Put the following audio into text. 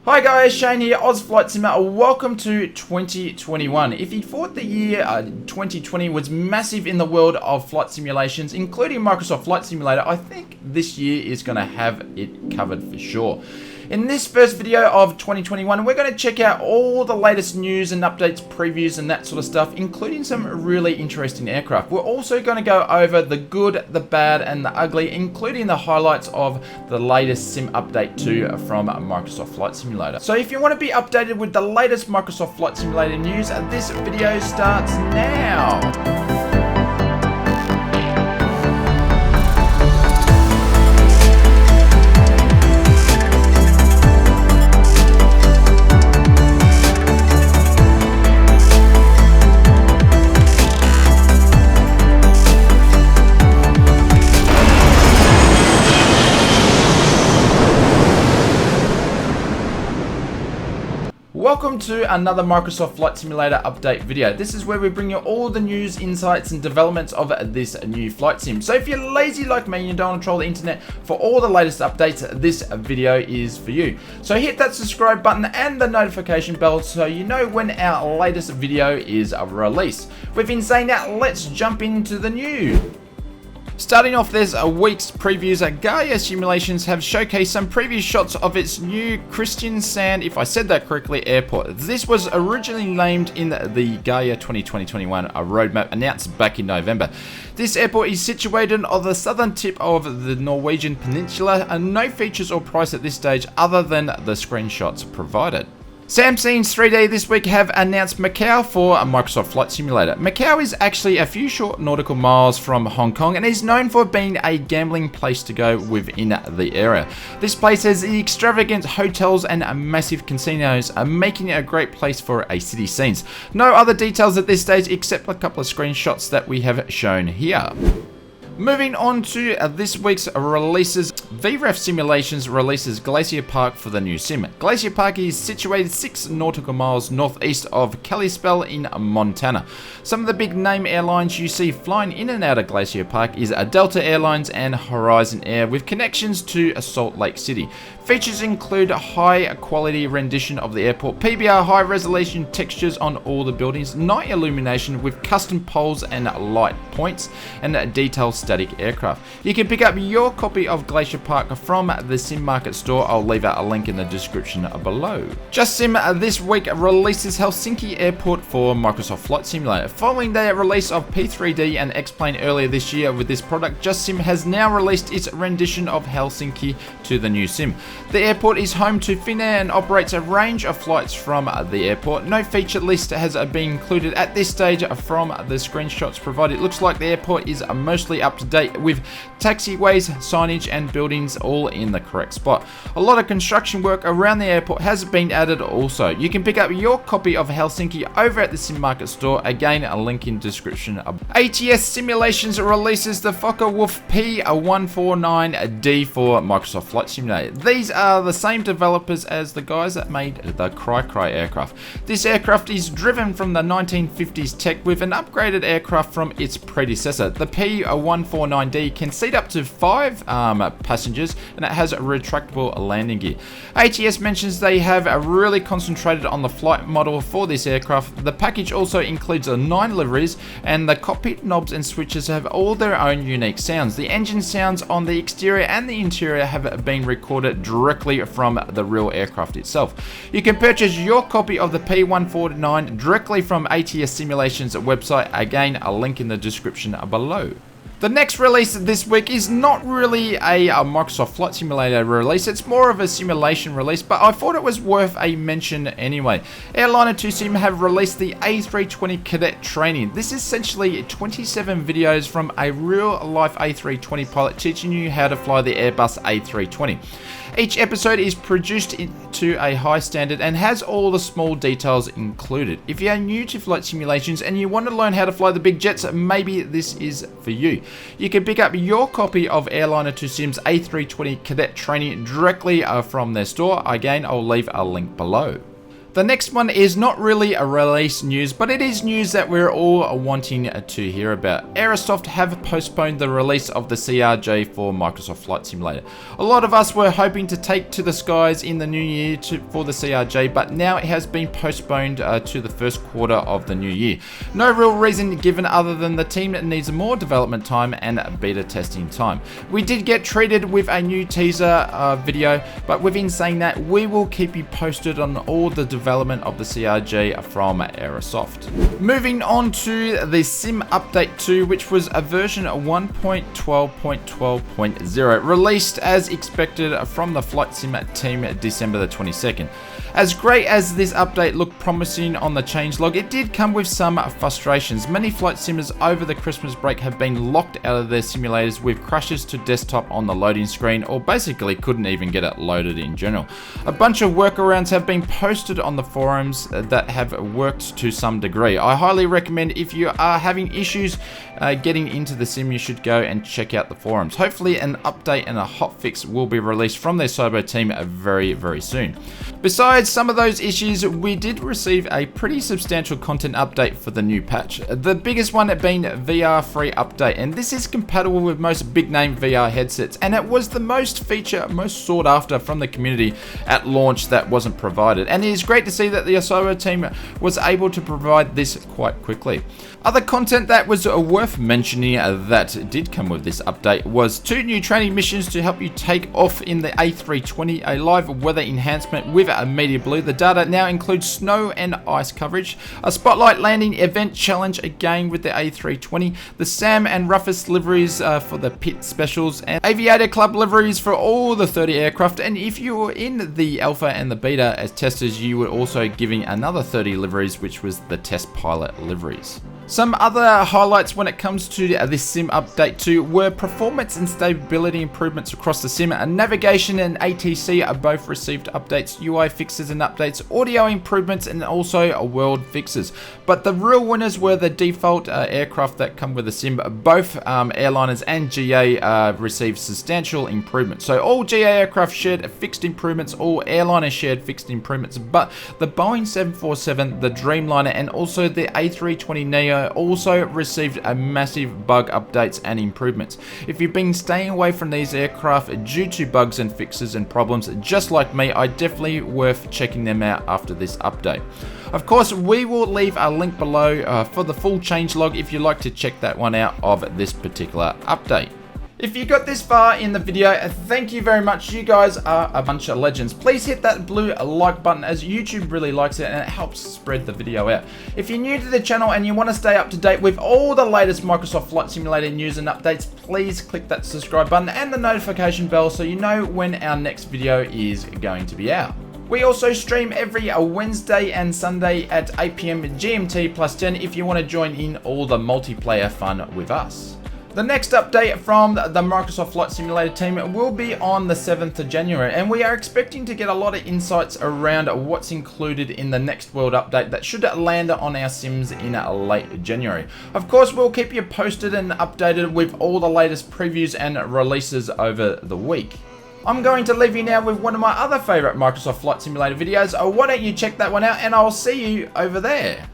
Hi guys, Shane here, Oz Flight Simmer. Welcome to 2021. If you thought the year 2020 was massive in the world of flight simulations, including Microsoft Flight Simulator, I think this year is going to have it covered for sure. In this first video of 2021, we're going to check out all the latest news and updates, previews and that sort of stuff, including some really interesting aircraft. We're also going to go over the good, the bad and the ugly, including the highlights of the latest sim update 2 from Microsoft Flight Simulator. So if you want to be updated with the latest Microsoft Flight Simulator news, this video starts now. Welcome to another Microsoft Flight Simulator update video. This is where we bring you all the news, insights and developments of this new flight sim. So if you're lazy like me and you don't want to troll the internet for all the latest updates, this video is for you. So hit that subscribe button and the notification bell so you know when our latest video is released. With been saying that, let's jump into the news. Starting off, there's a week's previews. Gaia Simulations have showcased some previous shots of its new Kristiansand, if I said that correctly, airport. This was originally named in the Gaia 2020-21 roadmap announced back in November. This airport is situated on the southern tip of the Norwegian peninsula and no features or price at this stage other than the screenshots provided. Samsung's 3D this week have announced Macau for a Microsoft Flight Simulator. Macau is actually a few short nautical miles from Hong Kong and is known for being a gambling place to go within the area. This place has extravagant hotels and massive casinos, making it a great place for a city scenes. No other details at this stage except a couple of screenshots that we have shown here. Moving on to this week's releases, VREF Simulations releases Glacier Park for the new sim. Glacier Park is situated 6 nautical miles northeast of Kalispell in Montana. Some of the big name airlines you see flying in and out of Glacier Park is Delta Airlines and Horizon Air with connections to Salt Lake City. Features include a high quality rendition of the airport, PBR high resolution textures on all the buildings, night illumination with custom poles and light points, and detailed static aircraft. You can pick up your copy of Glacier Park from the Sim Market store. I'll leave a link in the description below. Just Sim this week releases Helsinki Airport for Microsoft Flight Simulator. Following the release of P3D and X-Plane earlier this year with this product, Just Sim has now released its rendition of Helsinki to the new sim. The airport is home to Finnair and operates a range of flights from the airport. No feature list has been included at this stage from the screenshots provided. It looks like the airport is mostly up to date with taxiways, signage and buildings all in the correct spot. A lot of construction work around the airport has been added also. You can pick up your copy of Helsinki over at the Sim Market store. Again, a link in description. ATS Simulations releases the Focke-Wulf P149D for Microsoft Flight Simulator. These are the same developers as the guys that made the Cry aircraft. This aircraft is driven from the 1950s tech with an upgraded aircraft from its predecessor. The P149D can seat up to 5 passengers and it has a retractable landing gear. ATS mentions they have really concentrated on the flight model for this aircraft. The package also includes 9 liveries and the cockpit knobs and switches have all their own unique sounds. The engine sounds on the exterior and the interior have been recorded directly from the real aircraft itself. You can purchase your copy of the P149 directly from ATS Simulations website. Again, a link in the description below. The next release this week is not really a Microsoft Flight Simulator release, it's more of a simulation release, but I thought it was worth a mention anyway. Airliner 2Sim have released the A320 Cadet training. This is essentially 27 videos from a real-life A320 pilot teaching you how to fly the Airbus A320. Each episode is produced to a high standard and has all the small details included. If you are new to flight simulations and you want to learn how to fly the big jets, maybe this is for you. You can pick up your copy of Airliner 2Sim's A320 Cadet training directly from their store. Again, I'll leave a link below. The next one is not really a release news, but it is news that we're all wanting to hear about. Airsoft have postponed the release of the CRJ for Microsoft Flight Simulator. A lot of us were hoping to take to the skies in the new year for the CRJ, but now it has been postponed to the first quarter of the new year. No real reason given other than the team needs more development time and beta testing time. We did get treated with a new teaser video, but within saying that, we will keep you posted on all the development of the CRJ from Airsoft. Moving on to the Sim Update 2, which was a version 1.12.12.0, released as expected from the Flight Sim team December the 22nd. As great as this update looked promising on the changelog, it did come with some frustrations. Many flight simmers over the Christmas break have been locked out of their simulators with crashes to desktop on the loading screen, or basically couldn't even get it loaded in general. A bunch of workarounds have been posted on the forums that have worked to some degree. I highly recommend, if you are having issues getting into the sim, you should go and check out the forums. Hopefully an update and a hotfix will be released from their cyber team very soon. Besides some of those issues, we did receive a pretty substantial content update for the new patch. The biggest one being VR free update, and this is compatible with most big name VR headsets, and it was the most sought after from the community at launch that wasn't provided. And it is great to see that the cyber team was able to provide this quite quickly. Other content that was worth mentioning that did come with this update was 2 new training missions to help you take off in the A320, a live weather enhancement with a Media Blue. The data now includes snow and ice coverage, a spotlight landing event challenge again with the A320, the Sam and Rufus liveries for the pit specials, and Aviator Club liveries for all the 30 aircraft. And if you were in the alpha and the beta as testers, you were also giving another 30 liveries, which was the test pilot liveries. Some other highlights when it comes to this Sim Update 2 were performance and stability improvements across the sim. Navigation and ATC are both received updates, UI fixes and updates, audio improvements, and also world fixes. But the real winners were the default aircraft that come with the sim. Both airliners and GA received substantial improvements. So all GA aircraft shared fixed improvements, all airliners shared fixed improvements, but the Boeing 747, the Dreamliner, and also the A320neo also received a massive bug updates and improvements. If you've been staying away from these aircraft due to bugs and fixes and problems, just like me, I definitely worth checking them out after this update. Of course, we will leave a link below for the full changelog if you'd like to check that one out of this particular update. If you got this far in the video, thank you very much. You guys are a bunch of legends. Please hit that blue like button, as YouTube really likes it and it helps spread the video out. If you're new to the channel and you want to stay up to date with all the latest Microsoft Flight Simulator news and updates, please click that subscribe button and the notification bell so you know when our next video is going to be out. We also stream every Wednesday and Sunday at 8 PM GMT plus 10 if you want to join in all the multiplayer fun with us. The next update from the Microsoft Flight Simulator team will be on the 7th of January, and we are expecting to get a lot of insights around what's included in the next world update that should land on our sims in late January. Of course, we'll keep you posted and updated with all the latest previews and releases over the week. I'm going to leave you now with one of my other favorite Microsoft Flight Simulator videos. Why don't you check that one out, and I'll see you over there.